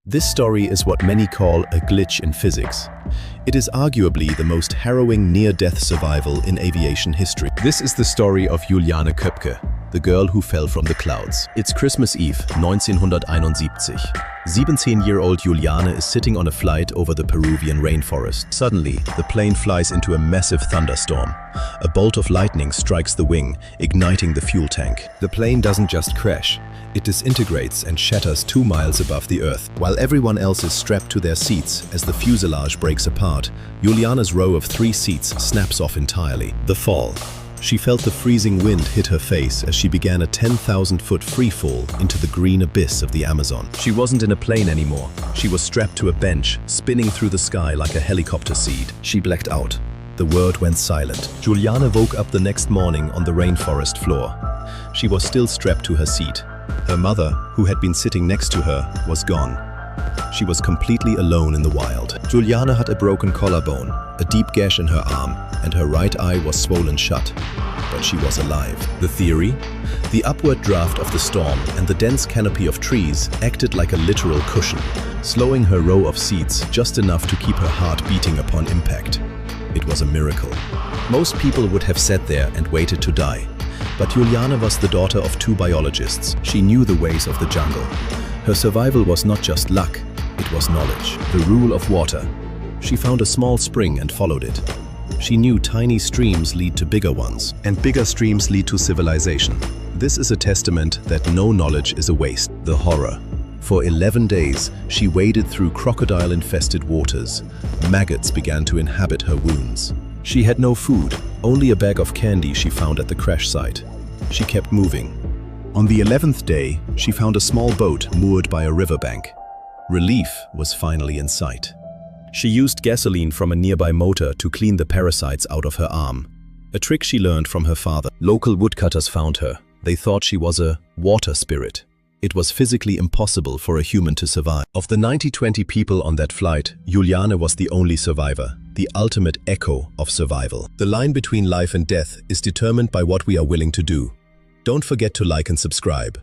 This story is what many call a glitch in physics. It is arguably the most harrowing near-death survival in aviation history. This is the story of Juliane Köpke, the girl who fell from the clouds. It's Christmas Eve, 1971. 17-year-old Juliane is sitting on a flight over the Peruvian rainforest. Suddenly, the plane flies into a massive thunderstorm. A bolt of lightning strikes the wing, igniting the fuel tank. The plane doesn't just crash. It disintegrates and shatters 2 miles above the earth. While everyone else is strapped to their seats as the fuselage breaks apart, Juliane's row of 3 seats snaps off entirely. The fall. She felt the freezing wind hit her face as she began a 10,000-foot free fall into the green abyss of the Amazon. She wasn't in a plane anymore. She was strapped to a bench, spinning through the sky like a helicopter seed. She blacked out. The world went silent. Juliane woke up the next morning on the rainforest floor. She was still strapped to her seat. Her mother, who had been sitting next to her, was gone. She was completely alone in the wild. Juliane had a broken collarbone, a deep gash in her arm, and her right eye was swollen shut. But she was alive. The theory? The upward draft of the storm and the dense canopy of trees acted like a literal cushion, slowing her row of seats just enough to keep her heart beating upon impact. It was a miracle. Most people would have sat there and waited to die. But Juliane was the daughter of 2 biologists. She knew the ways of the jungle. Her survival was not just luck, it was knowledge. The rule of water. She found a small spring and followed it. She knew tiny streams lead to bigger ones, and bigger streams lead to civilization. This is a testament that no knowledge is a waste. The horror. For 11 days, she waded through crocodile-infested waters. Maggots began to inhabit her wounds. She had no food, only a bag of candy she found at the crash site. She kept moving. On the 11th day, she found a small boat moored by a riverbank. Relief was finally in sight. She used gasoline from a nearby motor to clean the parasites out of her arm, a trick she learned from her father. Local woodcutters found her. They thought she was a water spirit. It was physically impossible for a human to survive. Of the 20 people on that flight, Juliane was the only survivor, the ultimate echo of survival. The line between life and death is determined by what we are willing to do. Don't forget to like and subscribe.